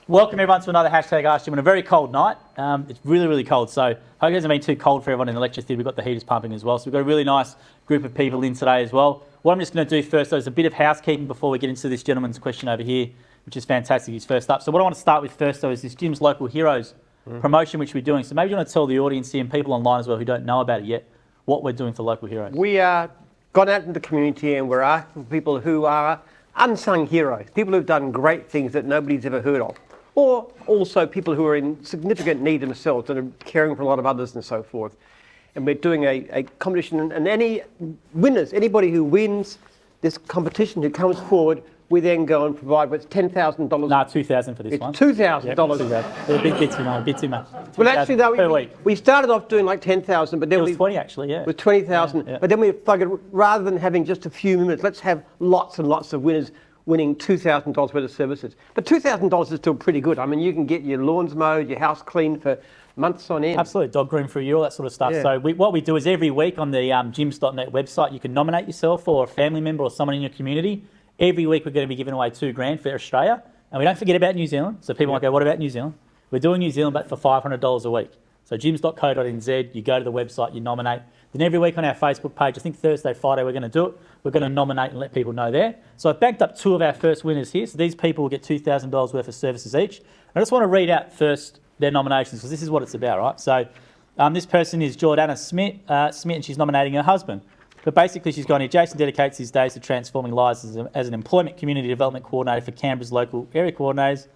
Welcome everyone to another hashtag Ask Jim on a very cold night. It's really, really cold, so I hope it hasn't been too cold for everyone in the lecture theatre. We've got the heaters pumping as well, so we've got a really nice group of people in today as well. What I'm just going to do first, though, is a bit of housekeeping before we get into this gentleman's question over here, which is fantastic. He's first up. So what I want to start with first, though, is this Jim's Local Heroes promotion, which we're doing. So maybe you want to tell the audience here and people online as well who don't know about it yet, what we're doing for Local Heroes. We are gone out into the community and we're asking people who are unsung heroes, people who've done great things that nobody's ever heard of, or also people who are in significant need themselves and are caring for a lot of others and so forth. And we're doing a competition, and any winners, anybody who wins this competition, who comes forward, we then go and provide with $10,000. No, $2,000 for this one. It's $2,000. A bit too much. Well, actually, though, we started off doing like 10,000, but then it was 20 actually, yeah. It was 20,000, yeah. But then we figured rather than having just a few minutes, let's have lots and lots of winners winning $2,000 worth of services. But $2,000 is still pretty good. I mean, you can get your lawns mowed, your house cleaned for months on end. Absolutely, dog groom for a year, all that sort of stuff. Yeah. So what we do is every week on the gyms.net website, you can nominate yourself or a family member or someone in your community. Every week we're going to be giving away $2,000 for Australia. And we don't forget about New Zealand. So people might go, what about New Zealand? We're doing New Zealand, but for $500 a week. So gyms.co.nz, you go to the website, you nominate. Then every week on our Facebook page, I think Thursday, Friday, we're going to do it. We're going to nominate and let people know there. So I've banked up two of our first winners here. So these people will get $2,000 worth of services each. I just want to read out first their nominations because this is what it's about, right? So this person is Jordana Smith, and she's nominating her husband. But basically she's gone here, Jason dedicates his days to transforming lives as an employment community development coordinator for Canberra's local area coordinators.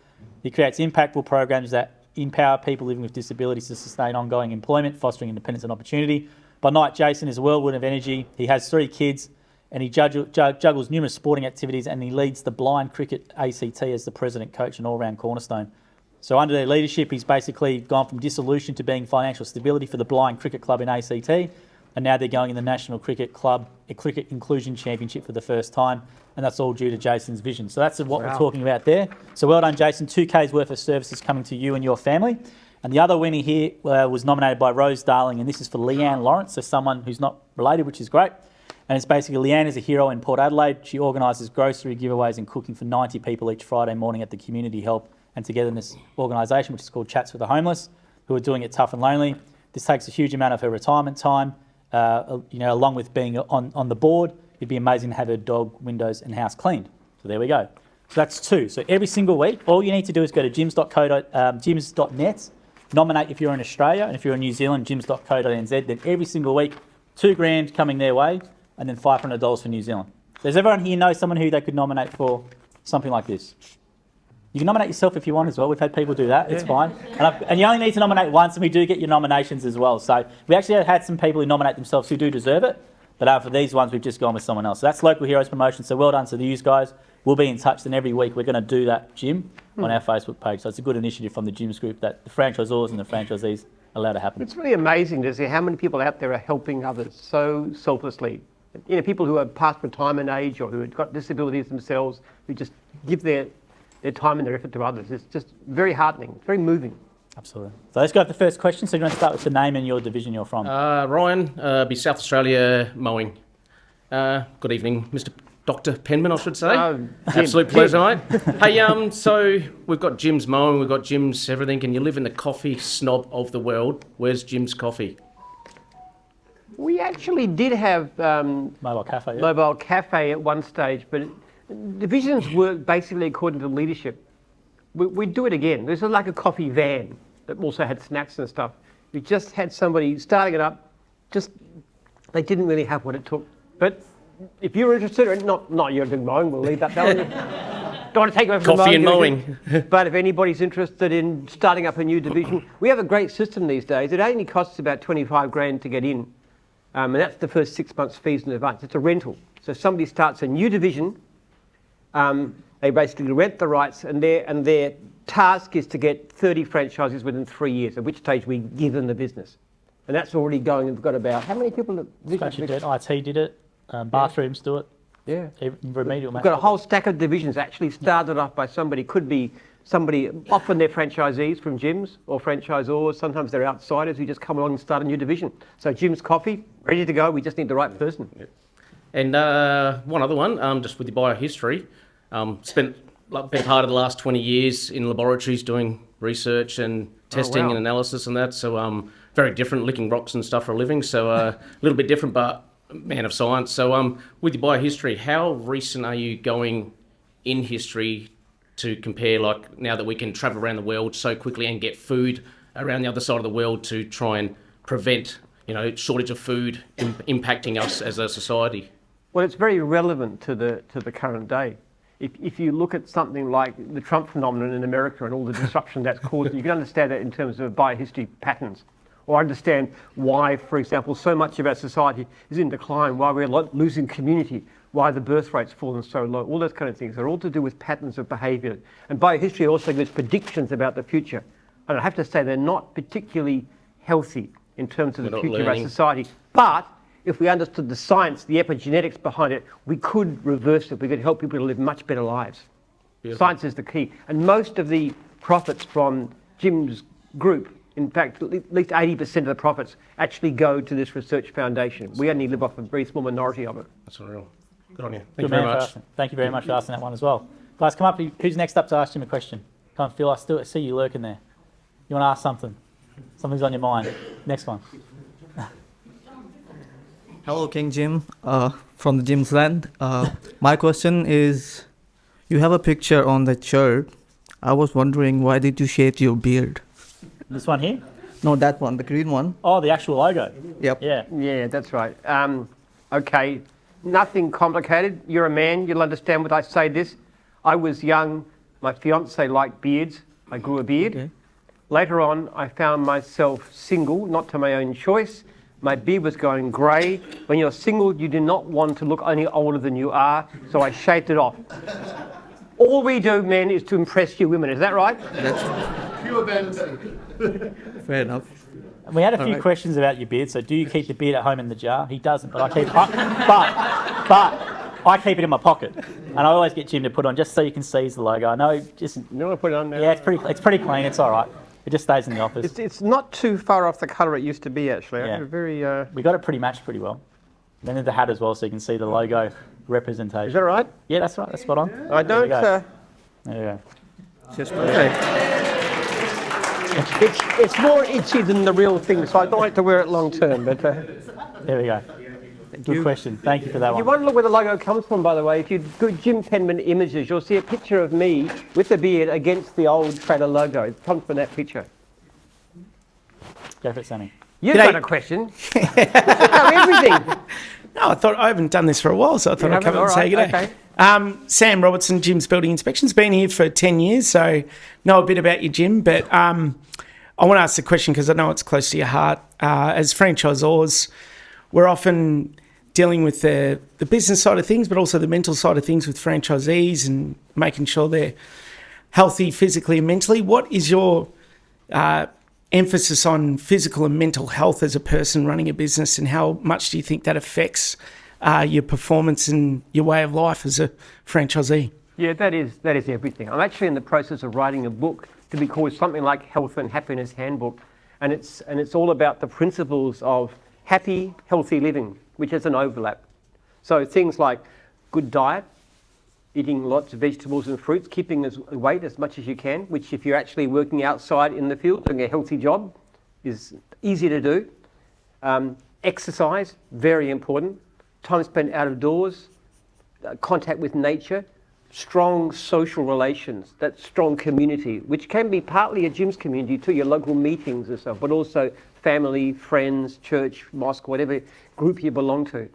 He creates impactful programs that empower people living with disabilities to sustain ongoing employment, fostering independence and opportunity. By night, Jason is a whirlwind of energy. He has 3 kids and he juggles numerous sporting activities, and he leads the Blind Cricket ACT as the president, coach and all-round cornerstone. So under their leadership, he's basically gone from dissolution to being financial stability for the Blind Cricket Club in ACT, and now they're going in the National Cricket Club, a Cricket Inclusion Championship for the first time, and that's all due to Jason's vision. So that's what we're talking about there. So well done, Jason. 2K's worth of services coming to you and your family. And the other winner here was nominated by Rose Darling, and this is for Leanne Lawrence, so someone who's not related, which is great. And it's basically Leanne is a hero in Port Adelaide. She organises grocery giveaways and cooking for 90 people each Friday morning at the Community Help and Togetherness organisation, which is called Chats for the Homeless, who are doing it tough and lonely. This takes a huge amount of her retirement time, along with being on the board. It'd be amazing to have her dog, windows and house cleaned. So there we go. So that's 2. So every single week, all you need to do is go to gyms.net, nominate if you're in Australia, and if you're in New Zealand, gyms.co.nz. Then every single week, $2,000 coming their way, and then $500 for New Zealand. Does everyone here know someone who they could nominate for something like this? You can nominate yourself if you want as well. We've had people do that. It's fine. And you only need to nominate once, and we do get your nominations as well. So we actually had some people who nominate themselves who do deserve it, but for these ones, we've just gone with someone else. So that's Local Heroes promotion. So well done to these guys. We'll be in touch, and every week we're going to do that gym on our Facebook page. So it's a good initiative from the gyms group that the franchisors and the franchisees allow to happen. It's really amazing to see how many people out there are helping others so selflessly. People who are past retirement age or who have got disabilities themselves, who just give their time and their effort to others. It's just very heartening, it's very moving. Absolutely. So let's go with the first question. So you want to start with the name and your division you're from? Ryan, be South Australia mowing. Good evening, Mr. Dr. Penman, I should say. Absolute pleasure, mate. Hey, so we've got Jim's mowing, we've got Jim's everything, and you live in the coffee snob of the world. Where's Jim's coffee? We actually did have Mobile cafe. Yeah. mobile cafe at one stage, but divisions work basically according to leadership. We'd do it again. This is like a coffee van that also had snacks and stuff. We just had somebody starting it up, they didn't really have what it took. But if you're interested, not you're doing mowing, we'll leave that down. Don't want to take away from coffee and mowing. But if anybody's interested in starting up a new division, we have a great system these days. It only costs about $25,000 to get in. And that's the first 6 months fees in advance. It's a rental. So if somebody starts a new division, they basically rent the rights, and their task is to get 30 franchises within 3 years, at which stage we give them the business. And that's already going. We've got about, how many people? IT did it, bathrooms do it. Yeah. Remedial. We've got a whole stack of divisions actually started off by somebody, could be somebody, often they're franchisees from gyms or franchisors, sometimes they're outsiders who just come along and start a new division. So Jim's Coffee, ready to go, we just need the right person. And one other one, just with your biohistory, spent been part of the last 20 years in laboratories doing research and testing wow. and analysis and that. So very different, licking rocks and stuff for a living. So a little bit different, but man of science. So with your biohistory, how recent are you going in history to compare, like now that we can travel around the world so quickly and get food around the other side of the world to try and prevent, shortage of food impacting us as a society? Well, it's very relevant to the current day. If you look at something like the Trump phenomenon in America and all the disruption that's caused, you can understand that in terms of biohistory patterns, or understand why, for example, so much of our society is in decline, why we're losing community, why the birth rate's fallen so low, all those kind of things. They're all to do with patterns of behaviour. And biohistory also gives predictions about the future. And I have to say they're not particularly healthy in terms of the future of our society. But if we understood the science, the epigenetics behind it, we could reverse it. We could help people to live much better lives. Beautiful. Science is the key. And most of the profits from Jim's group, in fact, at least 80% of the profits actually go to this research foundation. We only live off a very small minority of it. That's unreal. Good on you. Thank you very much. Thank you very much for asking that one as well. Guys, come up. Who's next up to ask Jim a question? Come on, Phil, I still see you lurking there. You want to ask something? Something's on your mind. Next one. Hello, King Jim, from the Jim's Land. My question is, you have a picture on the shirt. I was wondering, why did you shave your beard? This one here? No, that one, the green one. Oh, the actual logo. Yep. Yeah. Yeah, that's right. Okay, nothing complicated. You're a man, you'll understand when I say this. I was young, my fiance liked beards. I grew a beard. Okay. Later on, I found myself single, not to my own choice. My beard was going grey. When you're single, you do not want to look any older than you are, so I shaved it off. All we do, men, is to impress you women. Is that right? That's Pure vanity. fair enough. And we had a few questions about your beard. So, do you keep the beard at home in the jar? He doesn't, but I keep. But I keep it in my pocket, and I always get Jim to put on just so you can see the logo. I know, just You want to put it on there? yeah, it's pretty clean. It's all right. It just stays in the office. It's not too far off the colour it used to be, actually. Yeah. Very. We got it pretty matched pretty well. Then there's the hat as well, so you can see the logo representation. Is that right? Yeah, that's right. That's spot on. I don't. There you go. Just perfect. It's more itchy than the real thing, so I don't like to wear it long term. But There we go. Good question. Thank you for that you one. want to look where the logo comes from, by the way. If you do Jim Penman images, you'll see a picture of me with the beard against the old Trader logo. It comes from that picture. Go for it, Sammy. You've G'day. got a question. You know everything. No, I haven't done this for a while, so I thought I'd come up and say Alright, g'day. okay. Sam Robertson, Jim's Building Inspections, been here for 10 years, so know a bit about you, Jim, but I want to ask the question because I know it's close to your heart. As franchisors, we're often dealing with the business side of things, but also the mental side of things with franchisees and making sure they're healthy physically and mentally. What is your emphasis on physical and mental health as a person running a business, and how much do you think that affects your performance and your way of life as a franchisee? Yeah, that is everything. I'm actually in the process of writing a book to be called something like Health and Happiness Handbook, and it's all about the principles of happy, healthy living, which is an overlap. So things like good diet, eating lots of vegetables and fruits, keeping weight as much as you can, which if you're actually working outside in the field doing a healthy job is easy to do. Exercise, very important. Time spent out of doors, contact with nature, strong social relations, that strong community, which can be partly a Jim's community too, your local meetings and stuff, but also family, friends, church, mosque, whatever group you belong to.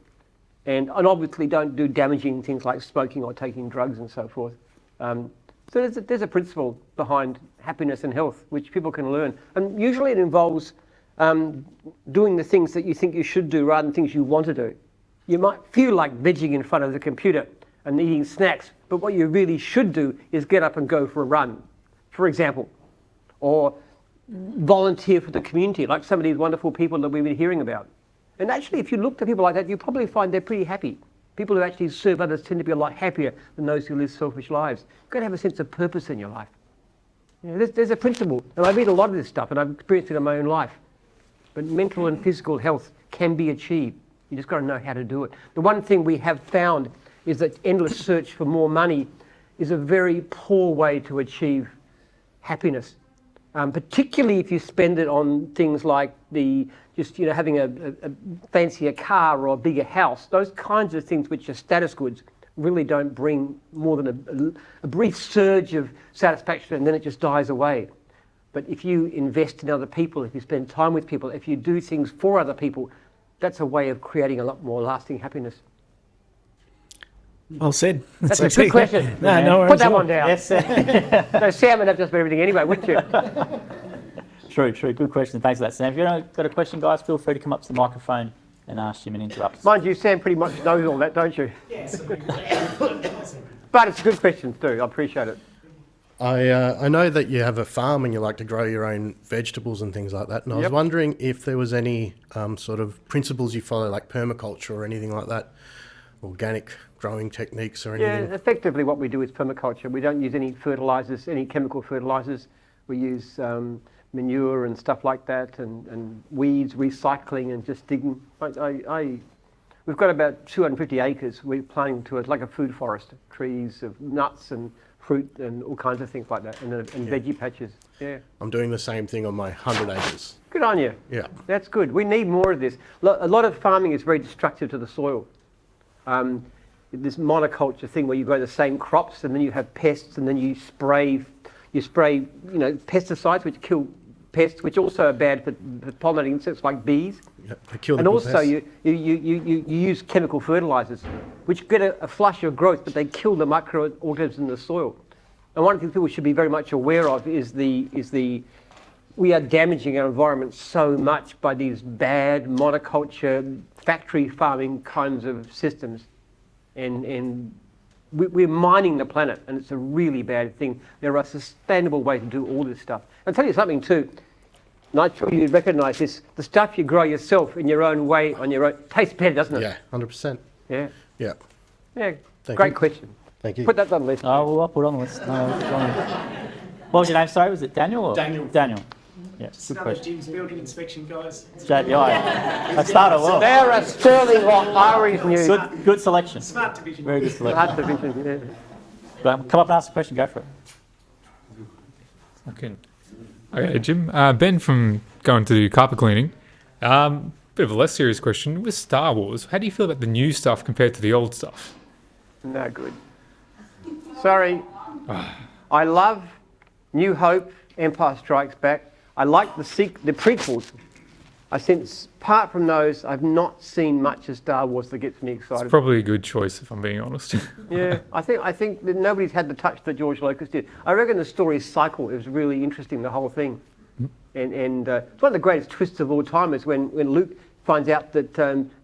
And obviously don't do damaging things like smoking or taking drugs and so forth. So there's a principle behind happiness and health which people can learn. And usually it involves doing the things that you think you should do rather than things you want to do. You might feel like vegging in front of the computer and eating snacks, but what you really should do is get up and go for a run, for example, or volunteer for the community, like some of these wonderful people that we've been hearing about. And actually, if you look at people like that, you probably find they're pretty happy. People who actually serve others tend to be a lot happier than those who live selfish lives. You've got to have a sense of purpose in your life. You know, there's a principle, and I read a lot of this stuff, and I've experienced it in my own life. But mental and physical health can be achieved. You just got to know how to do it. The one thing we have found is that endless search for more money is a very poor way to achieve happiness, particularly if you spend it on things like having a fancier car or a bigger house. Those kinds of things which are status goods really don't bring more than a brief surge of satisfaction, and then it just dies away. But if you invest in other people, if you spend time with people, if you do things for other people, that's a way of creating a lot more lasting happiness. Well said. That's a good question. No worries. Put that one down. Yes. So Sam would have just about everything anyway, wouldn't you? True. Good question. Thanks for that, Sam. If you've got a question, guys, feel free to come up to the microphone and ask Jim and interrupt. Mind you, Sam pretty much knows all that, don't you? Yes. But it's a good question too. I appreciate it. I know that you have a farm and you like to grow your own vegetables and things like that. And I was wondering if there was any sort of principles you follow, like permaculture or anything like that, organic growing techniques or anything. Yeah, effectively what we do is permaculture. We don't use any fertilisers, any chemical fertilisers. We use manure and stuff like that, and weeds, recycling, and just digging. We've got about 250 acres. We're planting to it like a food forest, trees of nuts and fruit and all kinds of things like that, and veggie patches. Yeah. I'm doing the same thing on my 100 acres. Good on you. Yeah. That's good. We need more of this. A lot of farming is very destructive to the soil. This monoculture thing where you grow the same crops and then you have pests, and then you spray pesticides which kill pests, which also are bad for pollinating insects like bees. Yeah, they kill the And good also pests. you use chemical fertilisers, which get a flush of growth, but they kill the microorganisms in the soil. And one of the things people should be very much aware of is we are damaging our environment so much by these bad monoculture, factory farming kinds of systems. And we're mining the planet, and it's a really bad thing. There are sustainable ways to do all this stuff. I'll tell you something too, and I'm sure you'd recognise this, the stuff you grow yourself in your own way, on your own, tastes better, doesn't it? Yeah, 100%. Yeah. Yeah. Yeah, Thank great you. question. Thank you. Put that on the list. Oh, well, I'll put it on the list. What was your name? Sorry, was it Daniel? Or? Daniel. Daniel. Yeah, good Another question. Jim's building inspection, guys. JBI. I started well. They're a sterling lot. Irish news. Good selection. Smart division. Very good selection. Hard division, yeah. But come up and ask a question. Go for it. Okay, Jim. Ben from going to do carpet cleaning. Bit of a less serious question. With Star Wars, how do you feel about the new stuff compared to the old stuff? No good. Sorry. I love New Hope, Empire Strikes Back. I like the prequels. Apart from those, I've not seen much of Star Wars that gets me excited. It's probably a good choice, if I'm being honest. Yeah, I think that nobody's had the touch that George Lucas did. I reckon the story's cycle is really interesting, the whole thing. And it's one of the greatest twists of all time is when Luke finds out that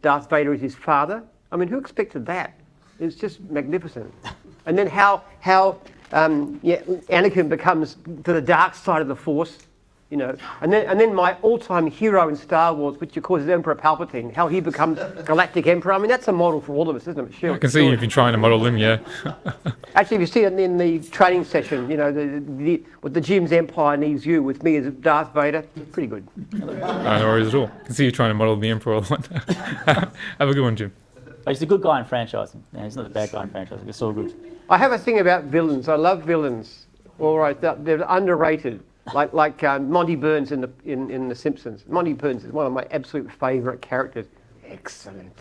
Darth Vader is his father. I mean, who expected that? It's just magnificent. And then how Anakin becomes to the dark side of the Force, you know. And then my all-time hero in Star Wars, which of course is Emperor Palpatine, how he becomes Galactic Emperor. I mean, that's a model for all of us, isn't it? Sure. I can see you've been trying to model him, yeah. Actually, if you see it in the training session, you know, with the Jim's Empire needs you, with me as Darth Vader, pretty good. No worries at all. I can see you trying to model the Emperor a lot. Have a good one, Jim. But he's a good guy in franchising. Yeah, he's not a bad guy in franchising. It's all good. I have a thing about villains. I love villains. All right, they're underrated. Like Monty Burns in The Simpsons. Monty Burns is one of my absolute favourite characters. Excellent.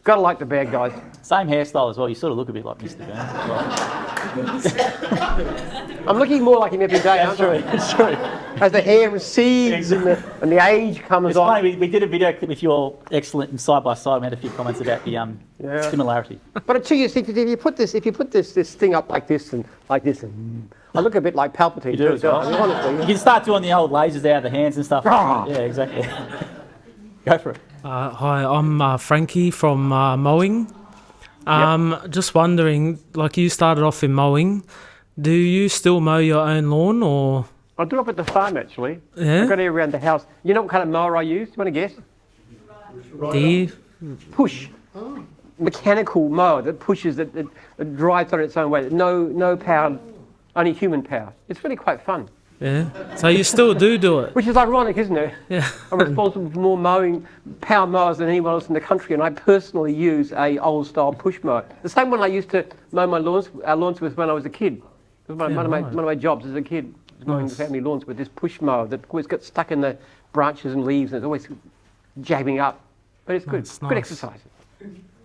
Gotta like the bad guys. Same hairstyle as well. You sort of look a bit like Mr. Burns as well. I'm looking more like him every day, aren't I? It's true. As the hair recedes and the age comes It's on. funny, we did a video clip with you all excellent and side by side. We had a few comments about the similarity. But until you think, if you put this thing up like this, and I look a bit like Palpatine. You do as well. I mean, honestly. You can start doing the old lasers out of the hands and stuff. Ah. Yeah, exactly. Go for it. Hi, I'm Frankie from mowing. Just wondering, like you started off in mowing, do you still mow your own lawn or? I do it up at the farm actually. Yeah? I've got it around the house. You know what kind of mower I use? Do you want to guess? Push. Mechanical mower that pushes, that drives on its own way. No power, only human power. It's really quite fun. Yeah. So you still do it. Which is ironic, isn't it? Yeah. I'm responsible for more power mowers than anyone else in the country, and I personally use a old-style push mower. The same one I used to mow our lawns with when I was a kid. It was one of my jobs as a kid, was mowing the family lawns with this push mower that always gets stuck in the branches and leaves, and it's always jabbing up. But it's good. That's Good nice. exercise.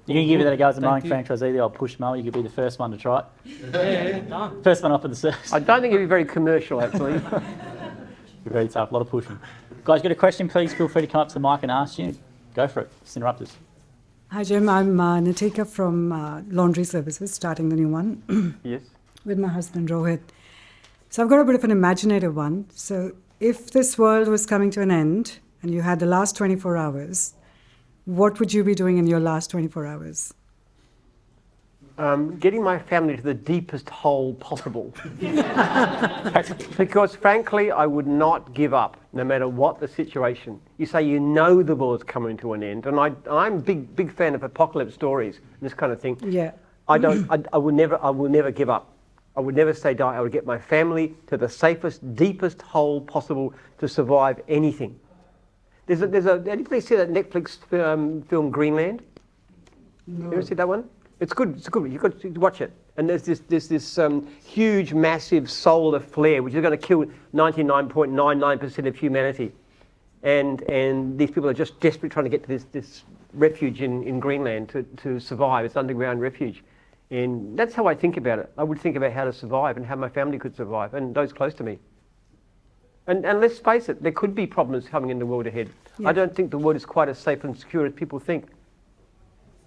You can give it that a go as a mowing Thank you. franchisee, the old push mower. You could be the first one to try it. Yeah, done. First one off of the service. I don't think it'd be very commercial, actually. Very tough, a lot of pushing. Guys, got a question, please feel free to come up to the mic and ask Jim. Go for it, just interrupt us. Hi, Jim. I'm Natika from Laundry Services, starting the new one Yes. with my husband, Rohit. So I've got a bit of an imaginative one. So if this world was coming to an end and you had the last 24 hours, what would you be doing in your last 24 hours? Getting my family to the deepest hole possible. Because frankly, I would not give up, no matter what the situation. You say you know the world's coming to an end, and I'm a big fan of apocalypse stories and this kind of thing. Yeah. I will never give up. I would never say die. I would get my family to the safest, deepest hole possible to survive anything. Anybody see that Netflix film Greenland? No. You ever see that one? It's good. It's a good one. You've got to watch it. And there's this huge, massive solar flare which is going to kill 99.99% of humanity, and these people are just desperately trying to get to this refuge in Greenland to survive. It's underground refuge, and that's how I think about it. I would think about how to survive and how my family could survive, and those close to me. And let's face it, there could be problems coming in the world ahead. Yeah. I don't think the world is quite as safe and secure as people think.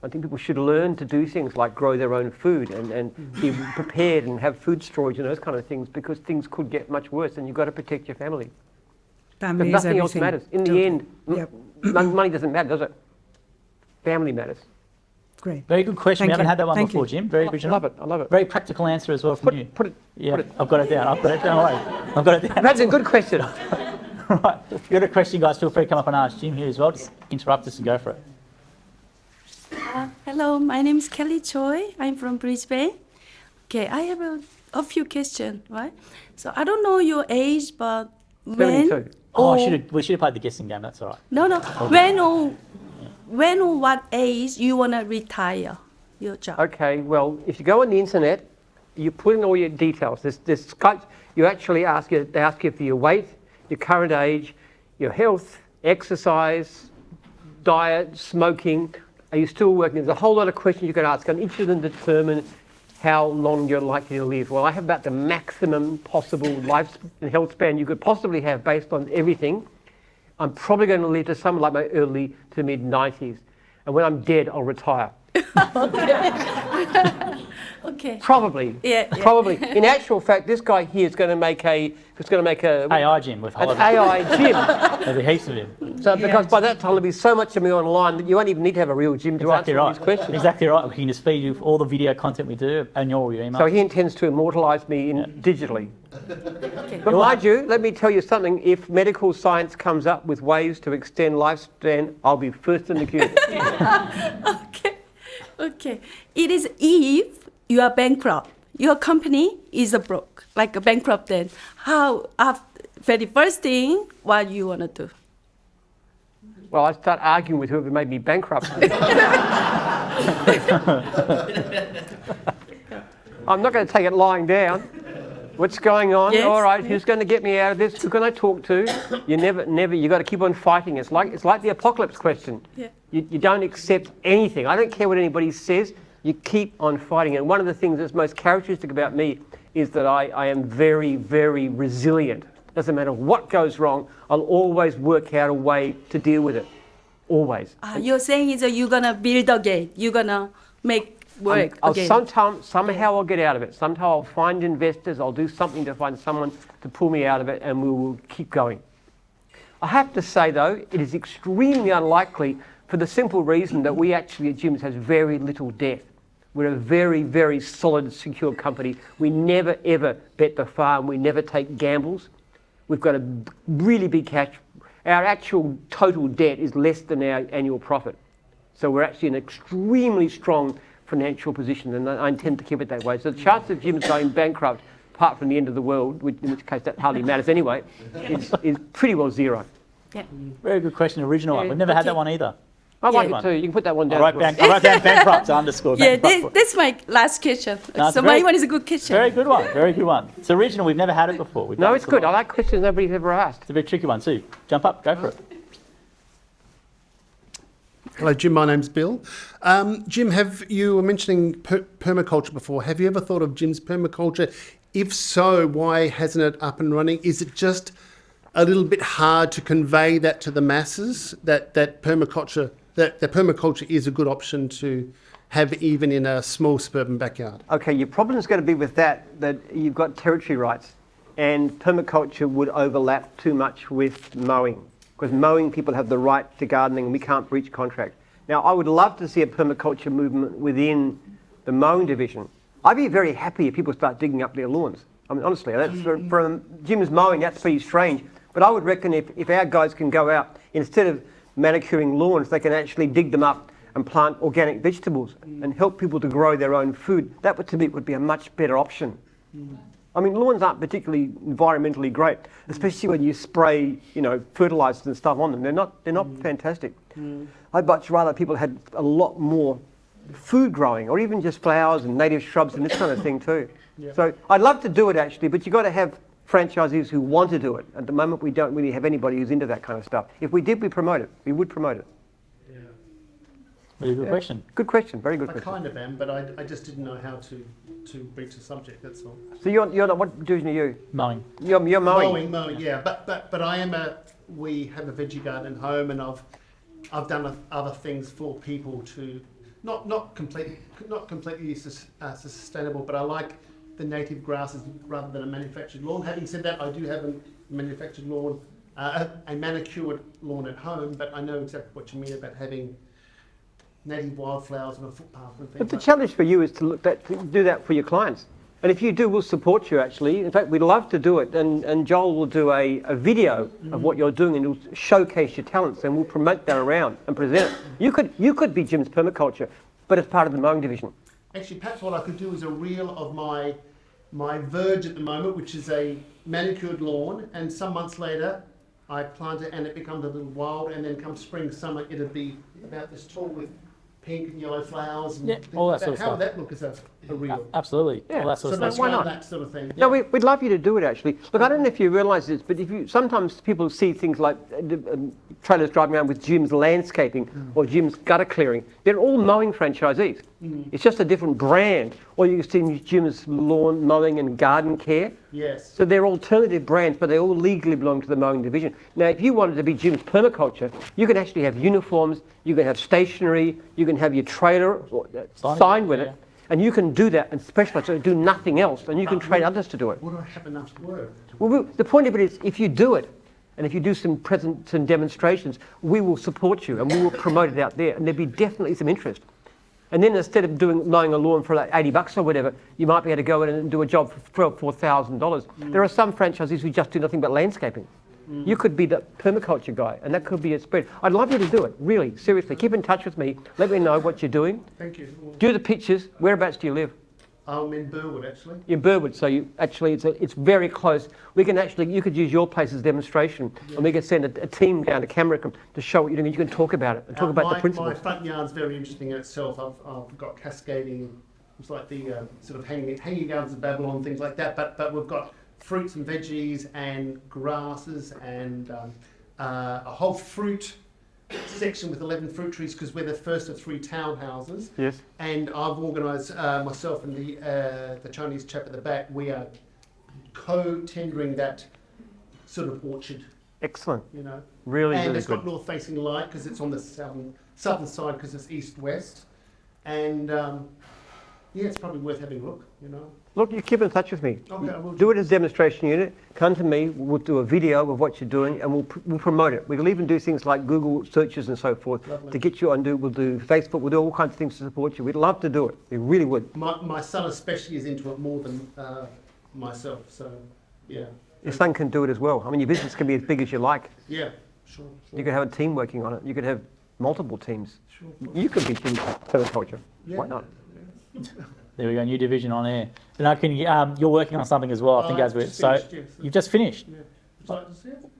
I think people should learn to do things like grow their own food and be prepared and have food storage and those kind of things, because things could get much worse and you've got to protect your family. Family But is nothing else everything. matters. In the Totally. end, Yep. money doesn't matter, does it? Family matters. Great. Very good question. Thank We haven't you. had that one Thank before, you. Jim. Very I original. love it. I love it. Very practical answer as well from you. Put it. Yeah, put it. I've got it down. I've got it. Don't worry. I've got it down. That's a good question. Right. If you've got a question, guys, feel free to come up and ask Jim here as well. Just interrupt us and go for it. Hello, my name is Kelly Choi. I'm from Brisbane. Okay, I have a few questions, right? So I don't know your age, but when? 72. Oh, we should have played the guessing game. That's all right. No. When or what age you wanna retire your job? Okay, well, if you go on the internet, you put in all your details. There's Skype. They ask you for your weight, your current age, your health, exercise, diet, smoking. Are you still working? There's a whole lot of questions you can ask, and each of them determine how long you're likely to live. Well, I have about the maximum possible life and health span you could possibly have based on everything. I'm probably going to live to something like my early to mid 90s, and when I'm dead, I'll retire. Okay. Probably. Yeah. Probably. In actual fact, this guy here is going to make a AI Jim with an holiday. AI gym. There'll be heaps of him. So because by that time there'll be so much of me online that you won't even need to have a real gym to Exactly answer all right. these questions. Exactly right. We can just feed you all the video content we do and all your emails. So he intends to immortalise me digitally. Okay. But mind you, let me tell you something. If medical science comes up with ways to extend lifespan, I'll be first in the queue. Okay. It is if you are bankrupt. Your company is broke, like a bankrupt. Then how? Very first thing, what you wanna do? Well, I'd start arguing with whoever made me bankrupt. I'm not going to take it lying down. What's going on? Yes. All right, who's going to get me out of this? Who can I talk to? You never. You got to keep on fighting. It's like the apocalypse question. Yeah. You don't accept anything. I don't care what anybody says. You keep on fighting. And one of the things that's most characteristic about me is that I am very, very resilient. Doesn't matter what goes wrong, I'll always work out a way to deal with it. Always. You're saying is that you're gonna build again. You're gonna make work again. Somehow I'll get out of it. Somehow I'll find investors. I'll do something to find someone to pull me out of it, and we will keep going. I have to say, though, it is extremely unlikely for the simple reason that we actually at Jim's has very little debt. We're a very, very solid, secure company. We never, ever bet the farm. We never take gambles. We've got a really big cash. Our actual total debt is less than our annual profit. So we're actually in an extremely strong financial position, and I intend to keep it that way. So the chance of Jim's going bankrupt apart from the end of the world, in which case that hardly matters anyway, is pretty well zero. Yeah. Very good question, original one. We've never had that one either. I like Yeah. it too. You can put that one down. I wrote down bankrupt underscore. Yeah, bankrupt. this is my last question. No, it's So a very- my one is a good question. Very good one. Very good one. It's original. We've never had it before. We've No, done it's this a good. I lot. like questions nobody's ever asked. It's a very tricky one too. Jump up. Go for it. Hello, Jim. My name's Bill. Jim, you were mentioning permaculture before. Have you ever thought of Jim's permaculture? If so, why hasn't it up and running? Is it just a little bit hard to convey that to the masses, that permaculture is a good option to have even in a small suburban backyard? Okay, your problem is going to be with that you've got territory rights, and permaculture would overlap too much with mowing, because mowing people have the right to gardening and we can't breach contract. Now, I would love to see a permaculture movement within the mowing division. I'd be very happy if people start digging up their lawns. I mean, honestly, that's from Jim's mowing, that's pretty strange. But I would reckon if our guys can go out, instead of manicuring lawns, they can actually dig them up and plant organic vegetables and help people to grow their own food. That would, to me, would be a much better option. I mean, lawns aren't particularly environmentally great, especially when you spray, fertilizers and stuff on them. They're not fantastic. I'd much rather people had a lot more food growing, or even just flowers and native shrubs and this kind of thing too. Yeah. So I'd love to do it actually, but you've got to have franchisees who want to do it. At the moment, we don't really have anybody who's into that kind of stuff. If we did, we promote it. We would promote it. Yeah. Very good question. Good question. Very good I question. kind of am, but I just didn't know how to breach the subject. That's all. So you're not, what division are you? Mowing. You're mowing. Mowing. Yeah, but I am we have a veggie garden at home, and I've done other things for people to not completely sustainable, but I like the native grasses rather than a manufactured lawn. Having said that, I do have a manufactured lawn, a manicured lawn at home, but I know exactly what you mean about having native wildflowers on a footpath and things. But the like challenge for you is to do that for your clients. And if you do, we'll support you actually. In fact, we'd love to do it. And Joel will do a video of what you're doing, and he'll showcase your talents, and we'll promote that around and present it. You could be Jim's Permaculture, but as part of the mowing division. Actually, perhaps what I could do is a reel of my verge at the moment, which is a manicured lawn, and some months later I plant it and it becomes a little wild, and then come spring, summer, it'll be about this tall with pink and yellow flowers and things all that like sort of How stuff. would that look as a reel? Absolutely. Yeah. All that sort So of that's stuff. why not? that sort of thing. No, we'd love you to do it actually. Look, I don't know if you realise this, but sometimes people see things like trailers driving around with Jim's landscaping or Jim's gutter clearing. They're all mowing franchisees. It's just a different brand. Or you can see Jim's lawn mowing and garden care. Yes. So they're alternative brands, but they all legally belong to the mowing division. Now, if you wanted to be Jim's Permaculture, you can actually have uniforms, you can have stationery, you can have your trailer signed with it, and you can do that and specialise, so do nothing else, and you can train others to do it. Would I have enough work? Well, the point of it is, if you do it, and if you do some demonstrations, we will support you and we will promote it out there, and there'll be definitely some interest. And then instead of mowing a lawn for like $80 or whatever, you might be able to go in and do a job for $4,000. There are some franchisees who just do nothing but landscaping. You could be the permaculture guy, and that could be a spread. I'd love you to do it, really, seriously. Keep in touch with me. Let me know what you're doing. Thank you. Do the pictures. Whereabouts do you live? I'm in Burwood, actually. In Burwood, so it's very close. You could use your place as a demonstration, and we could send a team down to Cameron to show what you're doing. You can talk about it and talk about the principles. My front yard's very interesting in itself. I've got cascading, it's like the sort of hanging gardens of Babylon, things like that. But we've got fruits and veggies and grasses and a whole fruit section with 11 fruit trees, because we're the first of 3 townhouses. Yes. And I've organised myself and the Chinese chap at the back. We are co-tendering that sort of orchard. Excellent. Really, and really it's good. got north-facing light because it's on the southern side because it's east-west, and it's probably worth having a look. Look, you keep in touch with me. Okay, I will Do it as a demonstration unit. Come to me. We'll do a video of what you're doing, and we'll promote it. We'll even do things like Google searches and so forth to get you on. We'll do Facebook. We'll do all kinds of things to support you. We'd love to do it. We really would. My son especially is into it more than myself. So yeah. Your son can do it as well. I mean, your business can be as big as you like. Yeah. Sure. You could have a team working on it. You could have multiple teams. Sure. You could be Jim's Permaculture. Yeah. Why not? There we go, new division on air. And I can, you're working on something as well, I think, as we're... So, you've just finished?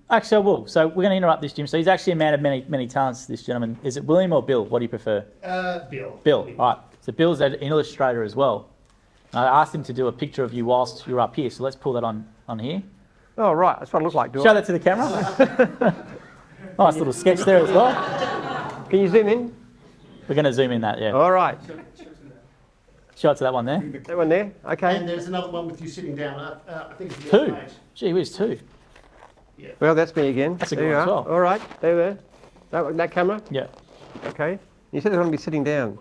Actually, I will. So we're going to interrupt this, Jim. So he's actually a man of many talents, this gentleman. Is it William or Bill? What do you prefer? Bill. Bill, all right. So Bill's an illustrator as well. I asked him to do a picture of you whilst you're up here, so let's pull that on here. Oh, right, that's what it looks like. Show that to the camera. Nice little sketch there as well. Can you zoom in? We're going to zoom in that, yeah. All right. Show it to that one there. That one there, okay. And there's another one with you sitting down. I think it's the Two. other page. Gee whiz, two. Well, that's me again. That's a There good you one as are. well. All right, there. That camera? Yeah. Okay. You said they want to be sitting down.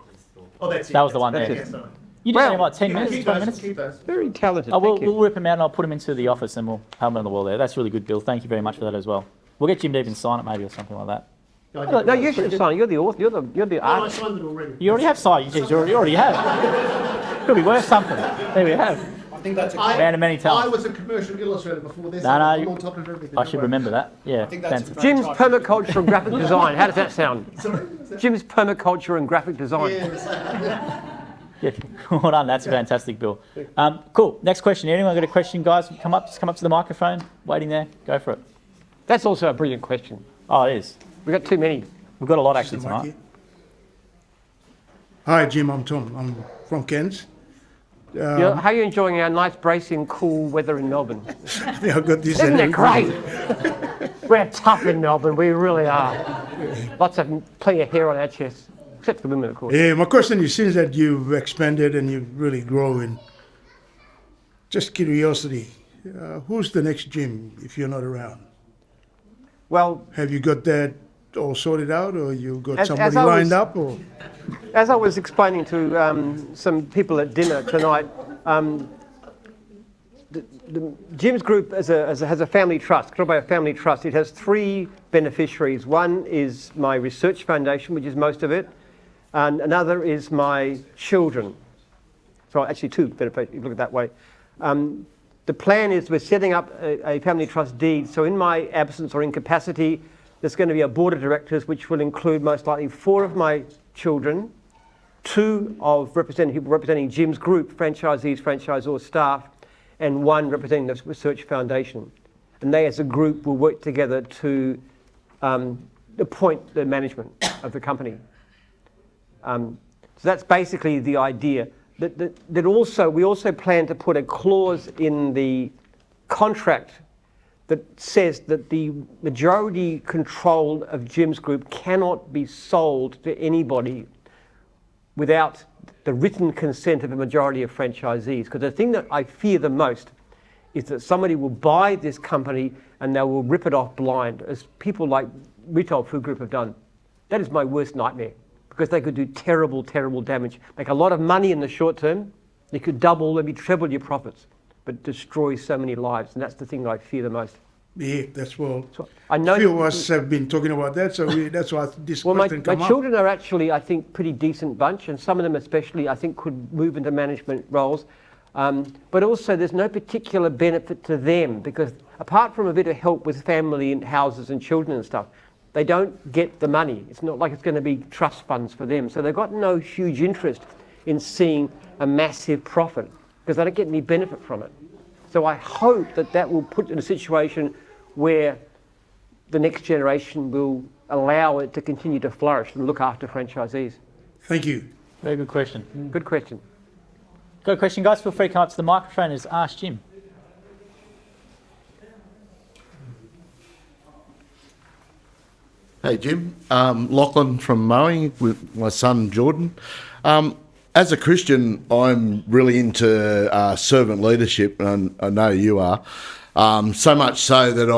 Oh, that's it. That was the one That's there. it. Yes, You did Well, that in what, 10 minutes, keep 20 those, minutes? keep those. Very talented. Oh, we'll Thank you. rip him out and I'll put him into the office and we'll have him on the wall there. That's really good, Bill. Thank you very much for that as well. We'll get Jim to even sign it maybe or something like that. No, you should sign it. You're the author. You're the Oh, I artist. signed it already. You already have signed. You already have. Could be worth something. There we have. I think that's Man of many talents. I was a commercial illustrator before this. No, I'm no, on top of everything. I should remember that. Yeah. Jim's permaculture and graphic design. How does that sound? Sorry? Jim's permaculture and graphic design. Yes. Yeah. Well done. That's fantastic, Bill. Cool. Next question. Anyone got a question, guys? Just come up to the microphone. Waiting there. Go for it. That's also a brilliant question. Oh, it is. We've got too many. We've got a lot actually tonight. Hi, Jim. I'm Tom. I'm from Cairns. How are you enjoying our nice, bracing, cool weather in Melbourne? Yeah, I've got this. Isn't it great? We're tough in Melbourne. We really are. Plenty of hair on our chests, except for the women, of course. Yeah, my question is, since that you've expanded and you've really grown, just curiosity, who's the next Jim if you're not around? Well, have you got that all sorted out, or you got somebody as I was- lined up, or? As I was explaining to some people at dinner tonight, the Jim's group has a family trust, controlled by a family trust. It has three beneficiaries. One is my research foundation, which is most of it, and another is my children. So actually two beneficiaries, if you look at it that way. The plan is we're setting up a family trust deed, so in my absence or incapacity, there's going to be a board of directors which will include most likely 4 of my children, 2 of people representing Jim's group, franchisees, franchisors, staff, and 1 representing the research foundation. And they as a group will work together to appoint the management of the company. So that's basically the idea. We also plan to put a clause in the contract that says that the majority control of Jim's group cannot be sold to anybody without the written consent of a majority of franchisees. Because the thing that I fear the most is that somebody will buy this company and they will rip it off blind, as people like Retail Food Group have done. That is my worst nightmare, because they could do terrible, terrible damage. Make a lot of money in the short term. They could double, maybe treble your profits, but destroy so many lives. And that's the thing that I fear the most. Yeah, that's what I know. a few of us have been talking about that, so that's why this question my came up. children are actually, I think, pretty decent bunch, and some of them especially, I think, could move into management roles. But also, there's no particular benefit to them, because apart from a bit of help with family and houses and children and stuff, they don't get the money. It's not like it's going to be trust funds for them. So they've got no huge interest in seeing a massive profit, because they don't get any benefit from it. So I hope that that will put in a situation where the next generation will allow it to continue to flourish and look after franchisees. Thank you. Very good question. Good question. Got a question, guys? Feel free to come up to the microphone and ask Jim. Hey Jim, Lachlan from mowing with my son Jordan. As a Christian, I'm really into servant leadership, and I know you are. So much so that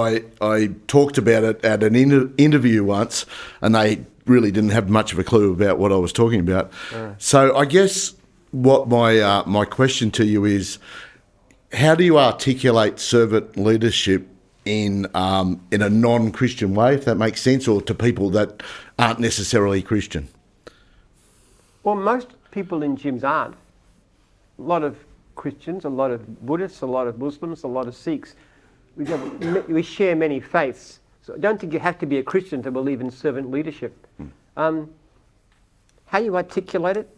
I talked about it at an interview once, and they really didn't have much of a clue about what I was talking about. So I guess what my question to you is, how do you articulate servant leadership in a non-Christian way, if that makes sense, or to people that aren't necessarily Christian? Well, most people in gyms aren't. A lot of Christians, a lot of Buddhists, a lot of Muslims, a lot of Sikhs. We share many faiths. So I don't think you have to be a Christian to believe in servant leadership. How you articulate it?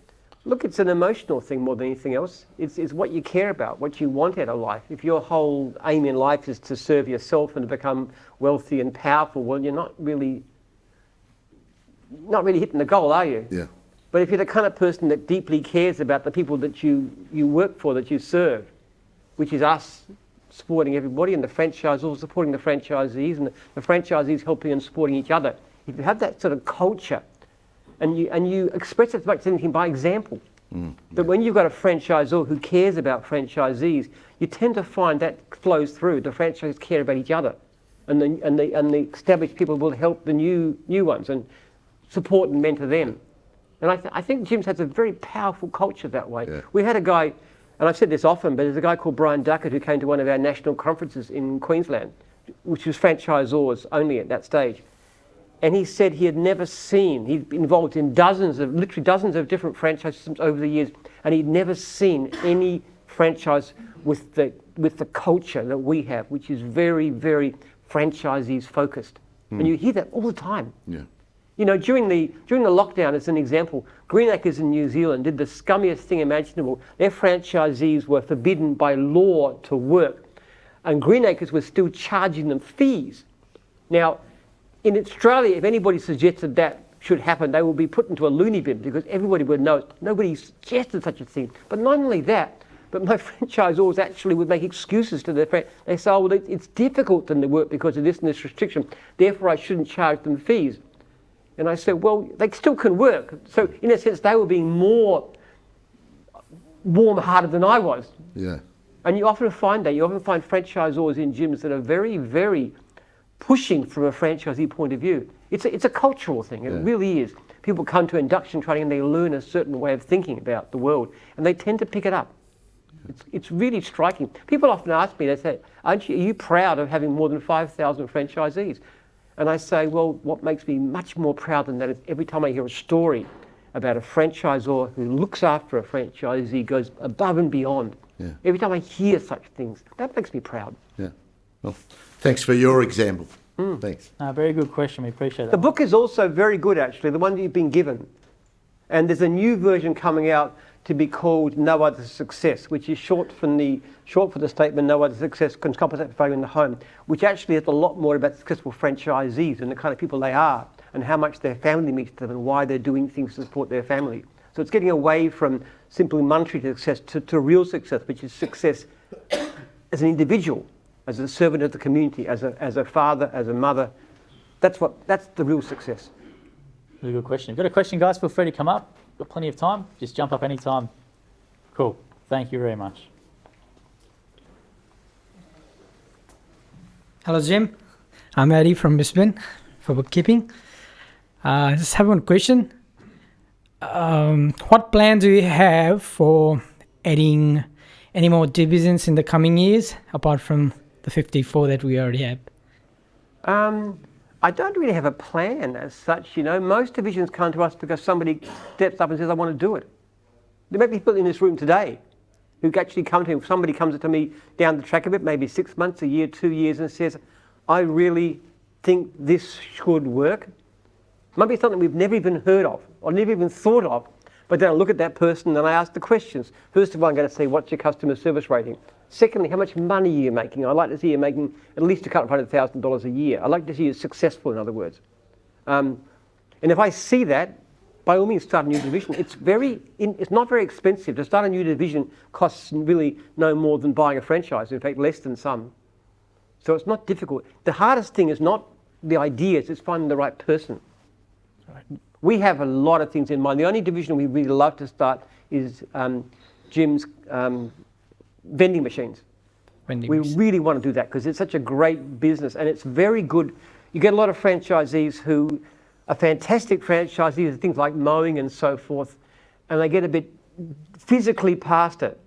Look, it's an emotional thing more than anything else. It's what you care about, what you want out of life. If your whole aim in life is to serve yourself and to become wealthy and powerful, well, you're not really hitting the goal, are you? Yeah. But if you're the kind of person that deeply cares about the people that you work for, that you serve, which is us supporting everybody, and the franchisors supporting the franchisees, and the franchisees helping and supporting each other. If you have that sort of culture, and you express it as much as anything by example, that when you've got a franchisor who cares about franchisees, you tend to find that flows through. The franchisees care about each other, and the established people will help the new ones and support and mentor them. And I think Jim's has a very powerful culture that way. Yeah. We had a guy, and I've said this often, but there's a guy called Brian Duckett who came to one of our national conferences in Queensland, which was franchisors only at that stage. And he said he had never seen, he'd been involved in literally dozens of different franchise systems over the years, and he'd never seen any franchise with the culture that we have, which is very, very franchisees focused. And you hear that all the time. Yeah. You know, during the lockdown, as an example, Greenacres in New Zealand did the scummiest thing imaginable. Their franchisees were forbidden by law to work, and Greenacres was still charging them fees. Now, in Australia, if anybody suggested that should happen, they will be put into a loony bin because everybody would know it. Nobody suggested such a thing. But not only that, but my franchisors actually would make excuses to their friends. They say, oh, well, it's difficult to work because of this and this restriction, therefore I shouldn't charge them fees. And I said, well, they still can work. So in a sense, they were being more warm-hearted than I was. Yeah. And you often find that. You often find franchisors in gyms that are very, very pushing from a franchisee point of view. It's a cultural thing. It really is. People come to induction training and they learn a certain way of thinking about the world, and they tend to pick it up. It's really striking. People often ask me, they say, are you proud of having more than 5,000 franchisees? And I say, well, what makes me much more proud than that is every time I hear a story about a franchisor who looks after a franchisee, goes above and beyond. Yeah. Every time I hear such things, that makes me proud. Yeah. Well, thanks for your example. Thanks. Very good question. We appreciate that. The book is also very good, actually, the one that you've been given. And there's a new version coming out to be called No Other Success, which is short for the statement No Other Success Can Compensate for Failure in the Home, which actually is a lot more about successful franchisees and the kind of people they are and how much their family means to them and why they're doing things to support their family. So it's getting away from simply monetary success to real success, which is success as an individual, as a servant of the community, as a father, as a mother. That's the real success. Really good question. If you've got a question, guys, feel free to come up. Got plenty of time. Just jump up anytime. Cool. Thank you very much. Hello, Jim. I'm Eddie from Brisbane for bookkeeping. I just have one question. What plans do you have for adding any more divisions in the coming years, apart from the 54 that we already have? I don't really have a plan as such, you know. Most divisions come to us because somebody steps up and says, I want to do it. There may be people in this room today who actually come to me. Somebody comes to me down the track a bit, maybe 6 months, a year, 2 years, and says, I really think this should work. Maybe something we've never even heard of or never even thought of. But then I look at that person and I ask the questions. First of all, I'm going to say, what's your customer service rating? Secondly, how much money are you making? I'd like to see you making at least $200,000 a year. I'd like to see you successful, in other words. And if I see that, by all means, start a new division. It's not very expensive. To start a new division costs really no more than buying a franchise, in fact, less than some. So it's not difficult. The hardest thing is not the ideas, it's finding the right person. We have a lot of things in mind. The only division we really love to start is Jim's vending machines. We really want to do that because it's such a great business and it's very good. You get a lot of franchisees who are fantastic franchisees, things like mowing and so forth, and they get a bit physically past it.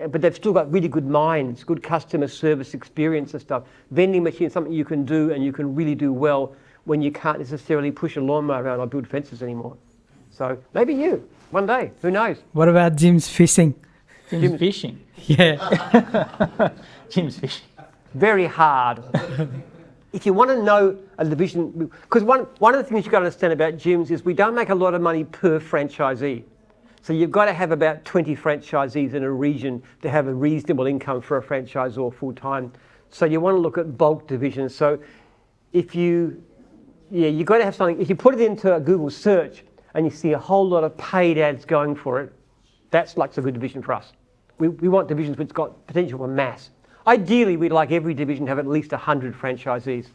But they've still got really good minds, good customer service experience and stuff. Vending machine is something you can do and you can really do well when you can't necessarily push a lawnmower around or build fences anymore. So maybe you, one day, who knows? What about Jim's fishing? Jim's fishing? Yeah. Jim's fishing. Very hard. If you want to know a division, because one of the things you've got to understand about gyms is we don't make a lot of money per franchisee. So you've got to have about 20 franchisees in a region to have a reasonable income for a franchisor full time. So you want to look at bulk divisions. So if you've got to have something, if you put it into a Google search and you see a whole lot of paid ads going for it, that's like a good division for us. We want divisions which got potential for mass. Ideally, we'd like every division to have at least 100 franchisees.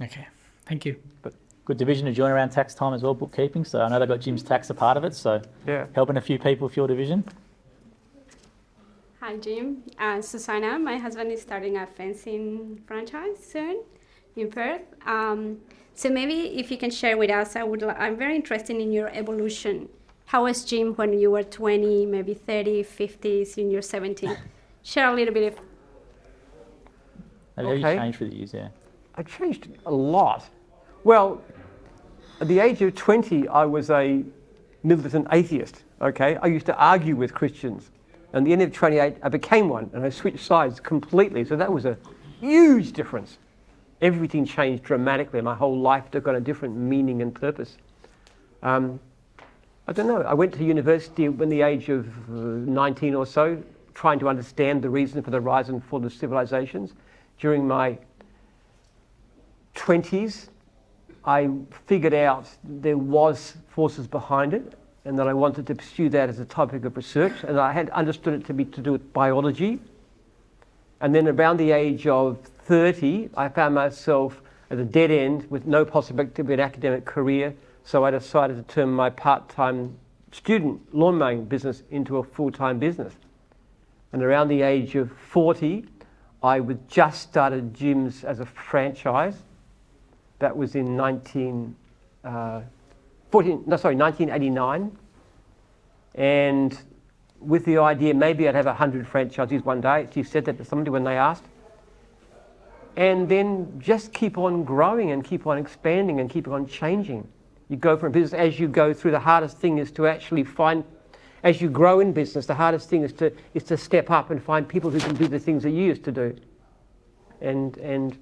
Okay, thank you. Good division to join around tax time as well, bookkeeping. So I know they've got Jim's Tax a part of it. So yeah, helping a few people with your division. Hi, Jim. Susanna, my husband is starting a fencing franchise soon in Perth. So maybe if you can share with us, I'm very interested in your evolution. How was Jim when you were 20, maybe 30, 50s, in your 70s? Share a little bit of... How have you changed for the years, yeah? I changed a lot. Well, at the age of 20, I was a militant atheist, okay? I used to argue with Christians. And at the end of 28, I became one, and I switched sides completely. So that was a huge difference. Everything changed dramatically. My whole life took on a different meaning and purpose. I don't know. I went to university when the age of 19 or so, trying to understand the reason for the rise and fall of civilizations. During my 20s, I figured out there was forces behind it, and that I wanted to pursue that as a topic of research, and I had understood it to be to do with biology. And then around the age of 30, I found myself at a dead end with no possibility of an academic career, so I decided to turn my part-time student lawn mowing business into a full-time business. And around the age of 40, I would just started Jim's as a franchise. That was in 1989. And with the idea maybe I'd have 100 franchisees one day. She said that to somebody when they asked. And then just keep on growing and keep on expanding and keep on changing. You go from business, as you go through, the hardest thing is to actually find, as you grow in business, the hardest thing is to step up and find people who can do the things that you used to do. And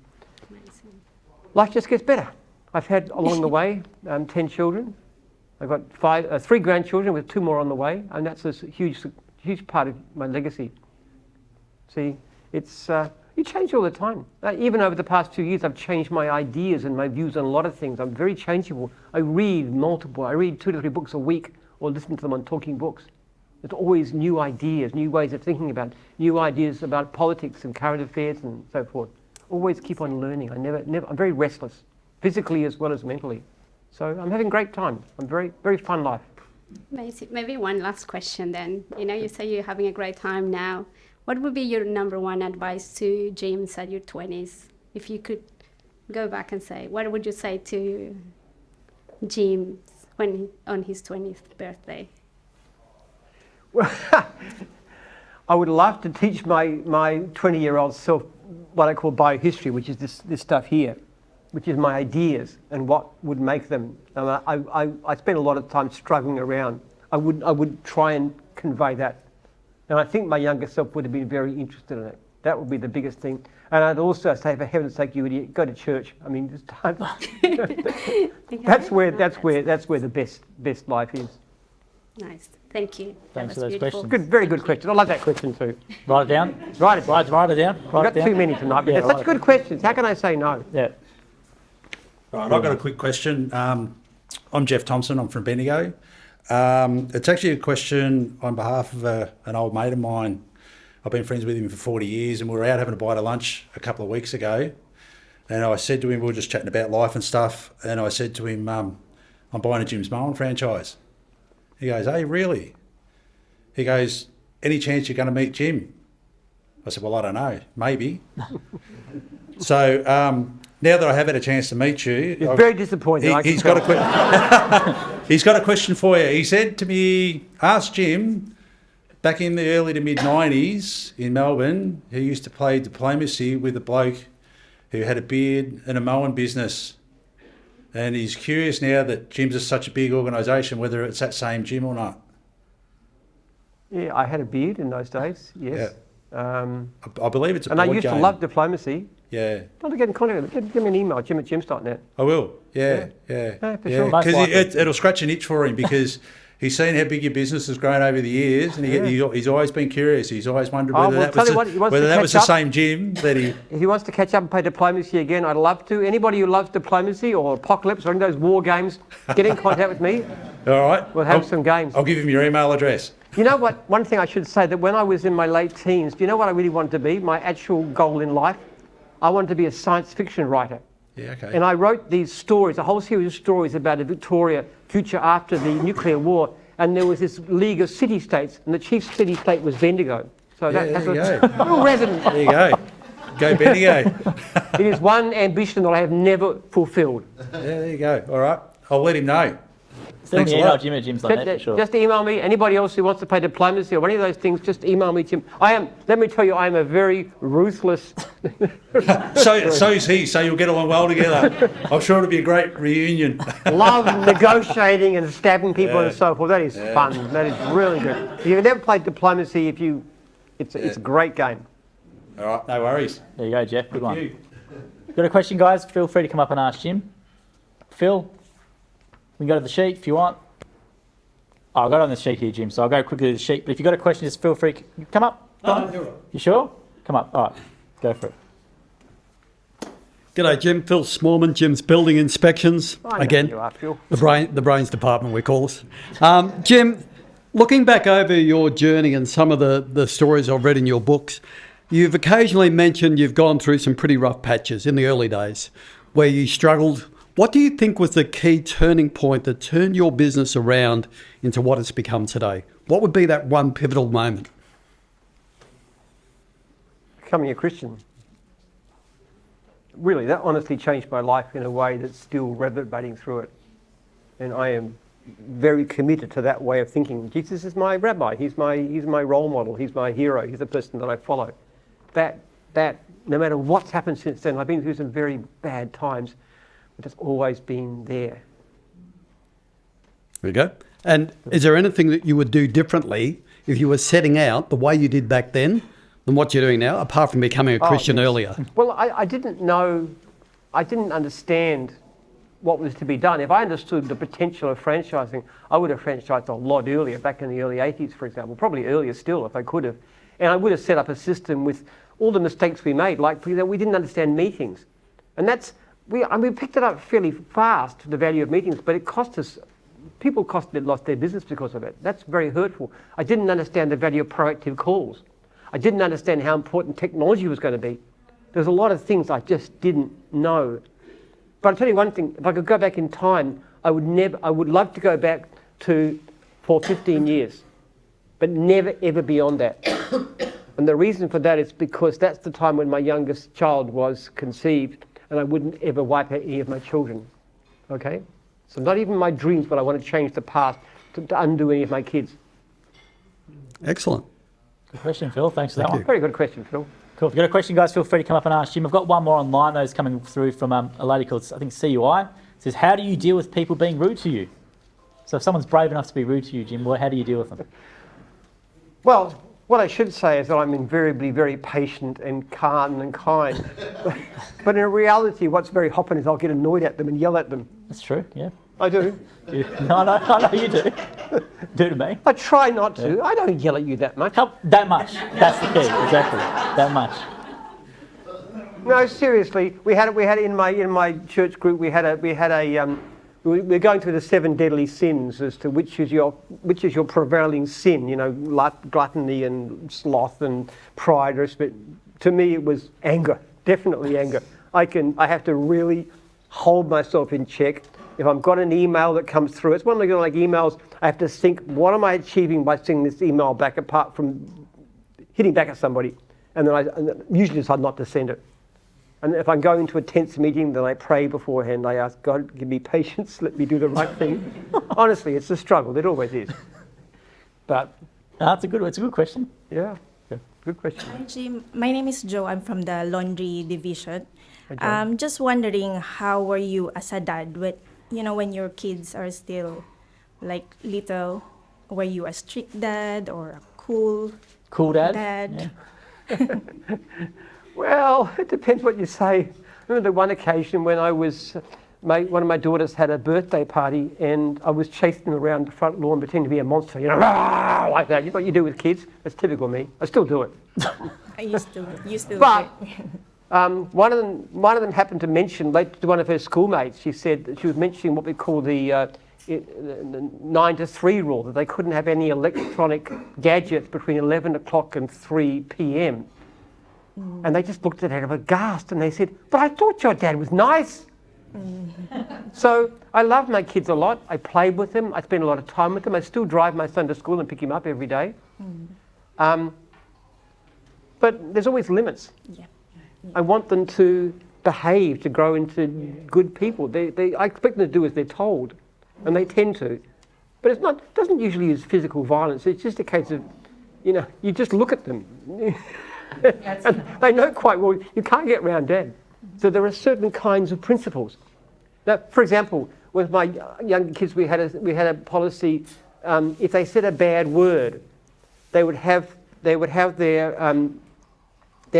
life just gets better. I've had along the way 10 children. I've got 3 grandchildren with 2 more on the way, and that's a huge part of my legacy. See, it's you change all the time. Even over the past 2 years, I've changed my ideas and my views on a lot of things. I'm very changeable. I read 2 to 3 books a week, or listen to them on talking books. There's always new ideas, new ways of thinking about, new ideas about politics and current affairs and so forth. Always keep on learning. I'm very restless, physically as well as mentally. So I'm having a great time. I'm very, very fun life. Amazing. Maybe one last question then. You say you're having a great time now. What would be your number one advice to James at your 20s? If you could go back and say, what would you say to James on his 20th birthday? Well, I would love to teach my 20-year-old self what I call biohistory, which is this stuff here, which is my ideas and what would make them. And I spend a lot of time struggling around. I would try and convey that. And I think my younger self would have been very interested in it. That would be the biggest thing. And I'd also say, for heaven's sake, you idiot, go to church. I mean, just that's where the best life is. Nice. Thank you. Thanks for those questions. Good, very good question. I love that question too. Write it down. Write it down. Write it down. I've got too many tonight, but they're such good questions. How can I say no? Yeah. Right, I've got a quick question. I'm Jeff Thompson. I'm from Bendigo. It's actually a question on behalf of an old mate of mine. I've been friends with him for 40 years, and we were out having a bite of lunch a couple of weeks ago. And I said to him, we were just chatting about life and stuff, and I said to him, I'm buying a Jim's Mowing franchise. He goes, hey, really? He goes, any chance you're going to meet Jim? I said, well, I don't know, maybe. So now that I have had a chance to meet you... You're very disappointed. He's got a question for you. He said to me, ask Jim, back in the early to mid-90s in Melbourne, he used to play diplomacy with a bloke who had a beard and a mowing business. And he's curious now that Jim's is such a big organisation, whether it's that same Jim or not. Yeah, I had a beard in those days, yes. Yeah. I believe it's a board game. And I used to love diplomacy. Yeah. Don't get in contact with me. Give me an email, jim@jims.net. I will, yeah. For sure. Because it'll scratch an itch for him because he's seen how big your business has grown over the years, and he's always been curious. He's always wondered Oh, whether well, that tell was you what, he wants whether to that was catch the up. same Jim that he. If he wants to catch up and play diplomacy again, I'd love to. Anybody who loves diplomacy or apocalypse or any of those war games, get in contact with me. All right. We'll have some games. I'll give him your email address. You know what? One thing I should say, that when I was in my late teens, do you know what I really wanted to be? My actual goal in life? I wanted to be a science fiction writer. Yeah, okay. And I wrote these stories, a whole series of stories about a Victoria future after the nuclear war. And there was this League of City-States, and the chief city-state was Bendigo. So Yeah, that's there you a go. little resident. There you go. Go Bendigo. It is one ambition that I have never fulfilled. Yeah, there you go. All right. I'll let him know. Send Thanks me a an email, lot. Jim at Jim's.net for sure. Just email me. Anybody else who wants to play diplomacy or any of those things, just email me, Tim. Let me tell you, I am a very ruthless... So's he, so you'll get along well together. I'm sure it'll be a great reunion. Love negotiating and stabbing people and so forth. That is Yeah. fun. That is really good. If you've never played diplomacy, it's a great game. All right, no worries. There you go, Jeff. Good one. you. Got a question, guys? Feel free to come up and ask Jim. Phil, we can go to the sheet if you want. Oh, I got it on the sheet here, Jim, so I'll go quickly to the sheet. But if you've got a question, just feel free. Come up. You sure? Come up. All right, go for it. G'day, Jim. Phil Smallman, Jim's Building Inspections. I know Again, who you are, Phil. the brains department, we call us. Jim, looking back over your journey and some of the stories I've read in your books, you've occasionally mentioned you've gone through some pretty rough patches in the early days where you struggled. What do you think was the key turning point that turned your business around into what it's become today? What would be that one pivotal moment? Becoming a Christian. Really, that honestly changed my life in a way that's still reverberating through it. And I am very committed to that way of thinking. Jesus is my rabbi. He's my role model. He's my hero. He's the person that I follow. That no matter what's happened since then, I've been through some very bad times, but it's always been there. There you go. And is there anything that you would do differently if you were setting out the way you did back then than what you're doing now, apart from becoming a Christian earlier? Well, I didn't know, I didn't understand what was to be done. If I understood the potential of franchising, I would have franchised a lot earlier, back in the early 80s, for example, probably earlier still if I could have. And I would have set up a system with all the mistakes we made, like for example, we didn't understand meetings. And we picked it up fairly fast, the value of meetings, but it cost us, people lost their business because of it. That's very hurtful. I didn't understand the value of proactive calls. I didn't understand how important technology was going to be. There's a lot of things I just didn't know. But I'll tell you one thing, if I could go back in time, I would love to go back for 15 years, but never ever beyond that. And the reason for that is because that's the time when my youngest child was conceived, and I wouldn't ever wipe out any of my children. Okay? So not even my dreams, but I want to change the past to undo any of my kids. Excellent. Good question, Phil. Thanks for that one. Very good question, Phil. Cool. If you've got a question, guys, feel free to come up and ask Jim. I've got one more online, though, coming through from a lady called, I think, CUI. It says, how do you deal with people being rude to you? So if someone's brave enough to be rude to you, Jim, how do you deal with them? Well, what I should say is that I'm invariably very patient and calm and kind. But in reality, what's very often is I'll get annoyed at them and yell at them. That's true, yeah. I do. No, I know you do. Do to me. I try not to. I don't yell at you that much. That much. That's the key. Exactly. That much. No, seriously. We had in my church group. We're going through the 7 deadly sins as to which is your prevailing sin. You know, gluttony and sloth and pride. But to me, it was anger. Definitely anger. I have to really hold myself in check. If I've got an email that comes through, it's one of the like emails, I have to think, what am I achieving by sending this email back apart from hitting back at somebody? And then I usually decide not to send it. And if I'm going to a tense meeting, then I pray beforehand. I ask God, give me patience, let me do the right thing. Honestly, it's a struggle. It always is. But it's a good question. Yeah, good question. Hi, Jim. My name is Joe. I'm from the laundry division. Hi, Joe. Just wondering, how were you as a dad when your kids are still like little? Were you a strict dad or a cool dad? Yeah. Well, it depends what you say. I remember the one occasion when I was one of my daughters had a birthday party, and I was chasing them around the front lawn, pretending to be a monster, rah, like that. You know what you do with kids? That's typical me. I still do it. You still But one of them happened to mention, later to one of her schoolmates, she said that she was mentioning what we call the 9 to 3 rule, that they couldn't have any electronic gadgets between 11 o'clock and 3 p.m. And they just looked at her aghast, and they said, "But I thought your dad was nice." So I love my kids a lot. I play with them. I spend a lot of time with them. I still drive my son to school and pick him up every day. But there's always limits. I want them to behave, to grow into good people. I expect them to do as they're told, and they tend to. But it doesn't usually use physical violence. It's just a case of, you just look at them. And they know quite well you can't get around Dad. So there are certain kinds of principles. Now, for example, with my younger kids, we had a policy. If they said a bad word, they would have their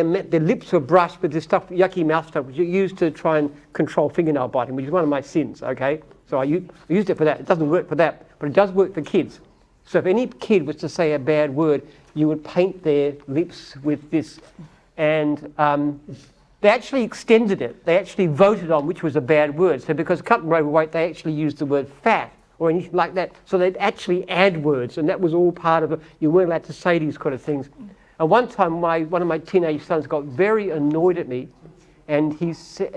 lips were brushed with this stuff, yucky mouth stuff, which you use to try and control fingernail biting, which is one of my sins. Okay, so I used it for that. It doesn't work for that, but it does work for kids. So if any kid was to say a bad word, you would paint their lips with this, and they actually extended it. They actually voted on which was a bad word. So because cut and overweight, they actually used the word fat or anything like that. So they'd actually add words, and that was all part of it. You weren't allowed to say these kind of things. And one time, one of my teenage sons got very annoyed at me, and he'd said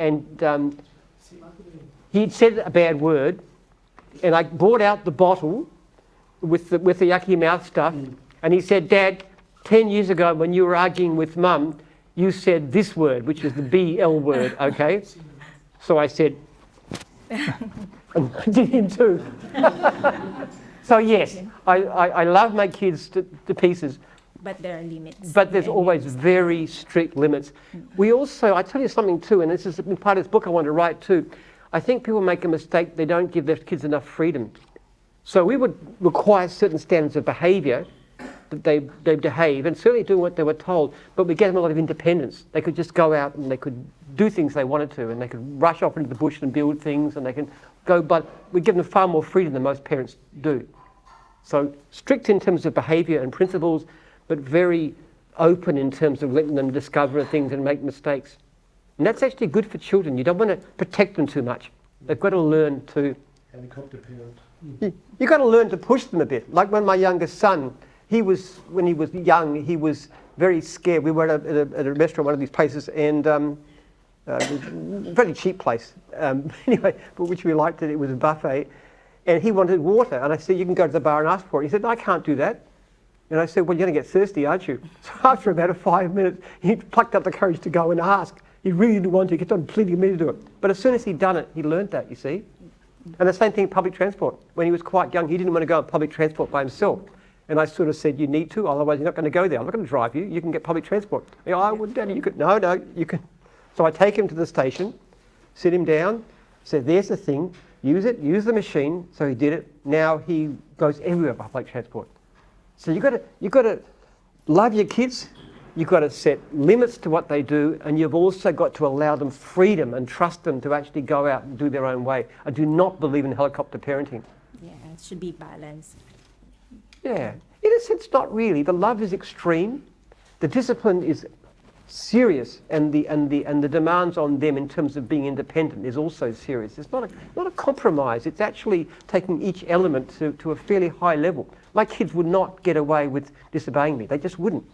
a bad word, and I brought out the bottle with the yucky mouth stuff, and he said, "Dad, 10 years ago when you were arguing with Mum, you said this word, which is the BL word, okay?" So I said, and I did him too. So yes, I love my kids to pieces. But there are limits. But there's always very strict limits. We also, I tell you something too, and this is part of this book I want to write too. I think people make a mistake, they don't give their kids enough freedom. So we would require certain standards of behaviour, that they behave, and certainly do what they were told, but we get them a lot of independence. They could just go out and they could do things they wanted to, and they could rush off into the bush and build things, and they can go, but we give them far more freedom than most parents do. So strict in terms of behaviour and principles, but very open in terms of letting them discover things and make mistakes. And that's actually good for children. You don't want to protect them too much. They've got to learn to... Helicopter parent. You've got to learn to push them a bit. Like when my youngest son, when he was young, he was very scared. We were at a restaurant, one of these places, and a very cheap place. Anyway, but which we liked it was a buffet. And he wanted water. And I said, "You can go to the bar and ask for it." He said, "No, I can't do that." And I said, "Well, you're going to get thirsty, aren't you?" So after about 5 minutes, he plucked up the courage to go and ask. He really didn't want to. He kept on pleading me to do it. But as soon as he'd done it, he learned that, you see. And the same thing in public transport. When he was quite young, he didn't want to go on public transport by himself. And I sort of said, "You need to, otherwise you're not going to go there. I'm not going to drive you. You can get public transport." "Oh, well, Daddy, you could." No, you can. So I take him to the station, sit him down, say, "There's the thing. Use it. Use the machine." So he did it. Now he goes everywhere by public transport. So you've got to love your kids. You've got to set limits to what they do, and you've also got to allow them freedom and trust them to actually go out and do their own way. I do not believe in helicopter parenting. Yeah, it should be balanced. Yeah, in a sense, not really. The love is extreme. The discipline is serious, and the demands on them in terms of being independent is also serious. It's not a compromise. It's actually taking each element to a fairly high level. My kids would not get away with disobeying me. They just wouldn't.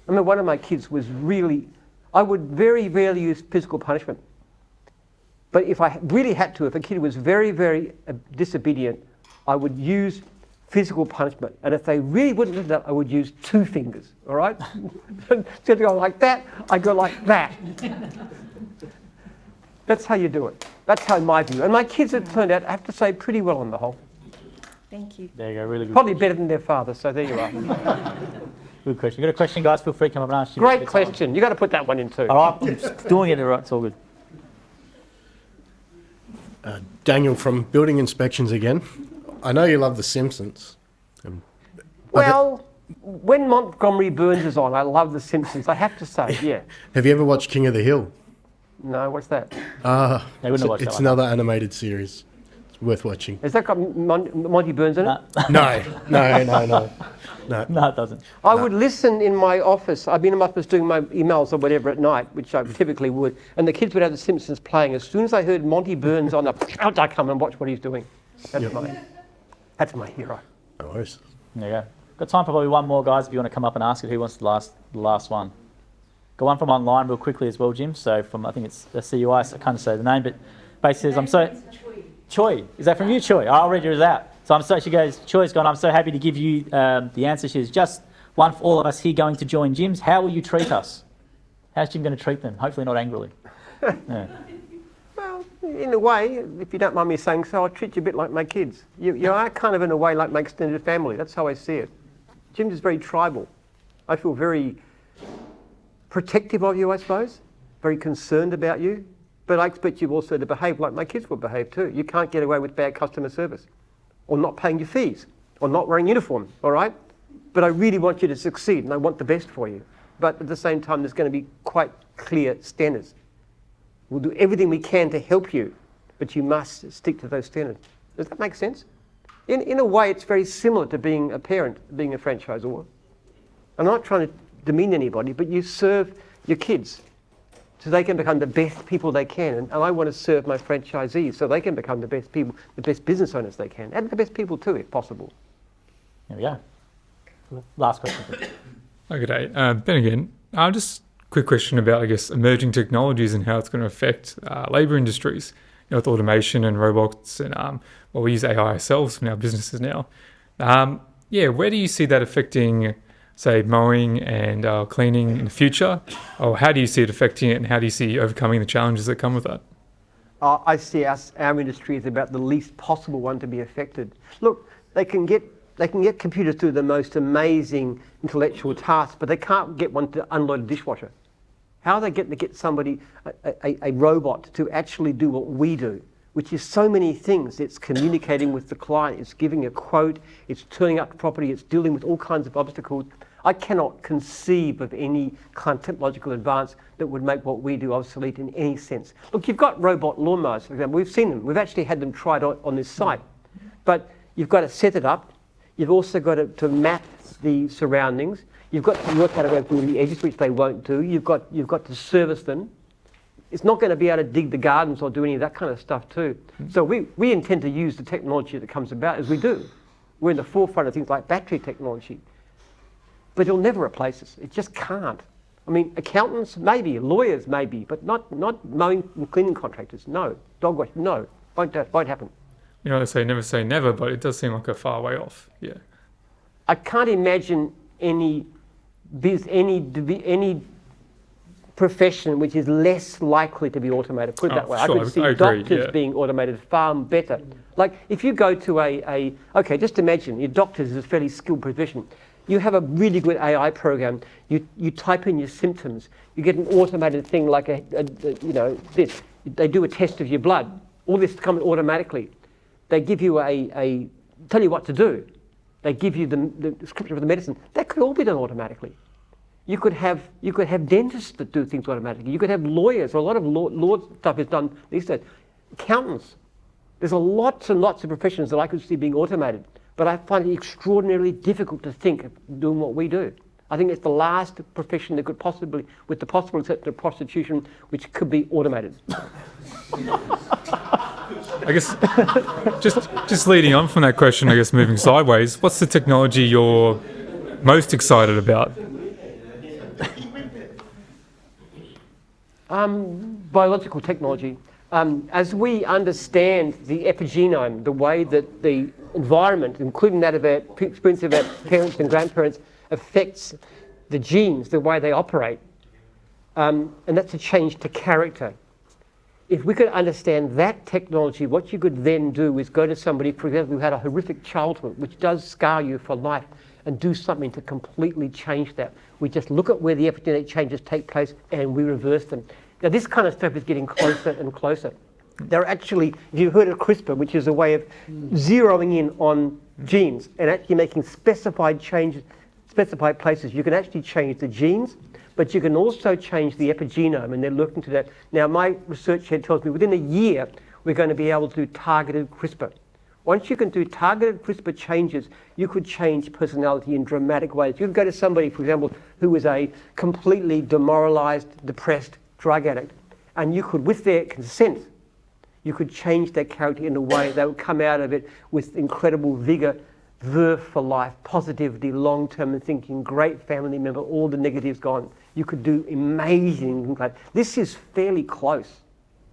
I mean, one of my kids was really... I would very rarely use physical punishment. But if I really had to, if a kid was very, very disobedient, I would use physical punishment. And if they really wouldn't do that, I would use 2 fingers, all right? Instead of going like that, I go like that. That's how you do it. That's how my view. And my kids have turned out, I have to say, pretty well on the whole. Thank you. There you go, really good. Probably better than their father, so there you are. Good question. You got a question, guys? Feel free to come up and ask. Great question. You got to put that one in too. All right, I'm just doing it right. It's all good. Daniel from Building Inspections again. I know you love The Simpsons. Well, when Montgomery Burns is on, I love The Simpsons, I have to say, yeah. Have you ever watched King of the Hill? No, what's that? They wouldn't have watched It's that one. another animated series. It's worth watching. Has that got Monty Burns in it? No. No, it doesn't. I would listen in my office. I've been in my office doing my emails or whatever at night, which I typically would, and the kids would have The Simpsons playing. As soon as I heard Monty Burns on, out I come and watch what he's doing. That's my hero. No worries. There you go. Got time for probably one more, guys, if you want to come up and ask it. Who wants the last one? Got one from online real quickly as well, Jim. So from, I think it's a CUI, so I can't say the name, but basically says, I'm so... Choi. Is that from you, Choi? I'll read yours out. So she goes, Choi's gone, I'm so happy to give you the answer. She says, just one for all of us here going to join gyms. How will you treat us? How's Jim going to treat them? Hopefully not angrily. Yeah. Well, in a way, if you don't mind me saying so, I'll treat you a bit like my kids. You are kind of in a way like my extended family. That's how I see it. Jim is very tribal. I feel very protective of you, I suppose. Very concerned about you. But I expect you also to behave like my kids would behave too. You can't get away with bad customer service, or not paying your fees, or not wearing uniform, all right? But I really want you to succeed, and I want the best for you. But at the same time, there's going to be quite clear standards. We'll do everything we can to help you, but you must stick to those standards. Does that make sense? In a way, it's very similar to being a parent, being a franchisor. I'm not trying to demean anybody, but you serve your kids so they can become the best people they can. And I want to serve my franchisees so they can become the best people, the best business owners they can, and the best people too, if possible. There we go. Last question. Okay, Ben again. Just a quick question about, I guess, emerging technologies and how it's going to affect labour industries, with automation and robots, and we use AI ourselves in our businesses now. Where do you see that affecting, say, mowing and cleaning in the future? Or how do you see it affecting it, and how do you see overcoming the challenges that come with that? I see our industry as about the least possible one to be affected. Look, they can get computers to do the most amazing intellectual tasks, but they can't get one to unload a dishwasher. How are they getting to get somebody, a robot, to actually do what we do, which is so many things? It's communicating with the client, it's giving a quote, it's turning up the property, it's dealing with all kinds of obstacles. I cannot conceive of any kind of technological advance that would make what we do obsolete in any sense. Look, you've got robot lawnmowers, for example. We've seen them. We've actually had them tried on this site. But you've got to set it up. You've also got to map the surroundings. You've got to work out a way through the edges, which they won't do. You've got to service them. It's not going to be able to dig the gardens or do any of that kind of stuff too. So we intend to use the technology that comes about as we do. We're in the forefront of things like battery technology. But it'll never replace us. It just can't. I mean, accountants, maybe. Lawyers, maybe. But not mowing and cleaning contractors. No. Dog wash, no. Won't happen. They say never, but it does seem like a far way off. Yeah. I can't imagine any profession which is less likely to be automated. Put it that way. Sure, I could see I agree, doctors being automated far better. Like if you go to okay, just imagine your doctors is a fairly skilled profession. You have a really good AI program. You type in your symptoms. You get an automated thing like this. They do a test of your blood. All this comes automatically. They give you tell you what to do. They give you the description of the medicine. That could all be done automatically. You could have dentists that do things automatically. You could have lawyers. A lot of law stuff is done these days. Accountants. There's lots and lots of professions that I could see being automated. But I find it extraordinarily difficult to think of doing what we do. I think it's the last profession that could possibly, with the possible exception of prostitution, which could be automated. I guess just leading on from that question, I guess moving sideways, what's the technology you're most excited about? Biological technology. As we understand the epigenome, the way that the environment, including that of our experience of our parents and grandparents, affects the genes, the way they operate, and that's a change to character. If we could understand that technology, what you could then do is go to somebody, for example, who had a horrific childhood, which does scar you for life, and do something to completely change that. We just look at where the epigenetic changes take place and we reverse them. Now, this kind of stuff is getting closer and closer. There are actually, if you've heard of CRISPR, which is a way of zeroing in on genes and actually making specified changes, specified places, you can actually change the genes, but you can also change the epigenome, and they're looking to that. Now, my research here tells me within a year, we're going to be able to do targeted CRISPR. Once you can do targeted CRISPR changes, you could change personality in dramatic ways. You could go to somebody, for example, who was a completely demoralized, depressed drug addict, and you could, with their consent, you could change their character in a way they would come out of it with incredible vigor, verve for life, positivity, long-term thinking, great family member, all the negatives gone. You could do amazing things like that. This is fairly close.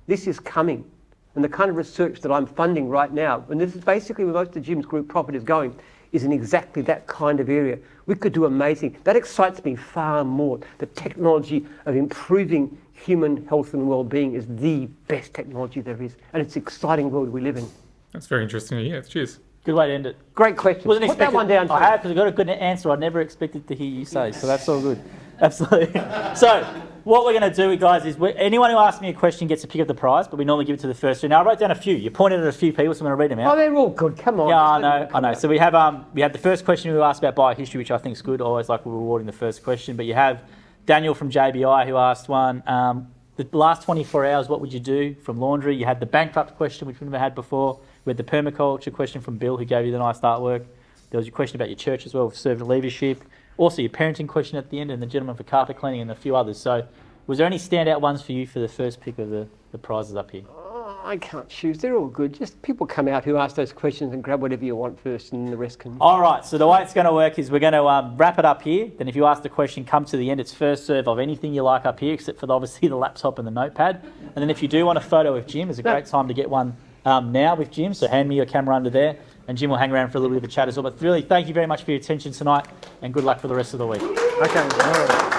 This is coming. And the kind of research that I'm funding right now, and this is basically where most of Jim's group profit is going, is in exactly that kind of area. We could do amazing. That excites me far more. The technology of improving human health and well-being is the best technology there is. And it's an exciting world we live in. That's very interesting to hear. Cheers. Good way to end it. Great question. Wasn't Put that one down. I have, because I got a good answer I never expected to hear you say, so that's all good. Absolutely. So, what we're going to do, guys, is anyone who asks me a question gets to pick up the prize, but we normally give it to the first two. Now, I wrote down a few. You pointed at a few people, so I'm going to read them out. Oh, they're all good. Come on. Yeah, I know. So we have the first question we asked about biohistory, which I think is good. I always like rewarding the first question. But you have Daniel from JBI who asked one. The last 24 hours, what would you do from laundry? You had the bankrupt question, which we've never had before. We had the permaculture question from Bill, who gave you the nice artwork. There was your question about your church as well, with servant leadership. Also, your parenting question at the end, and the gentleman for carpet cleaning, and a few others. So, was there any standout ones for you for the first pick of the prizes up here? Oh, I can't choose. They're all good. Just people come out who ask those questions and grab whatever you want first, and the rest can... All right, so the way it's going to work is we're going to wrap it up here. Then if you ask the question, come to the end. It's first serve of anything you like up here, except for obviously the laptop and the notepad. And then if you do want a photo with Jim, it's a great time to get one now with Jim. So hand me your camera under there, and Jim will hang around for a little bit of a chat as well. But really, thank you very much for your attention tonight, and good luck for the rest of the week. Okay. All right.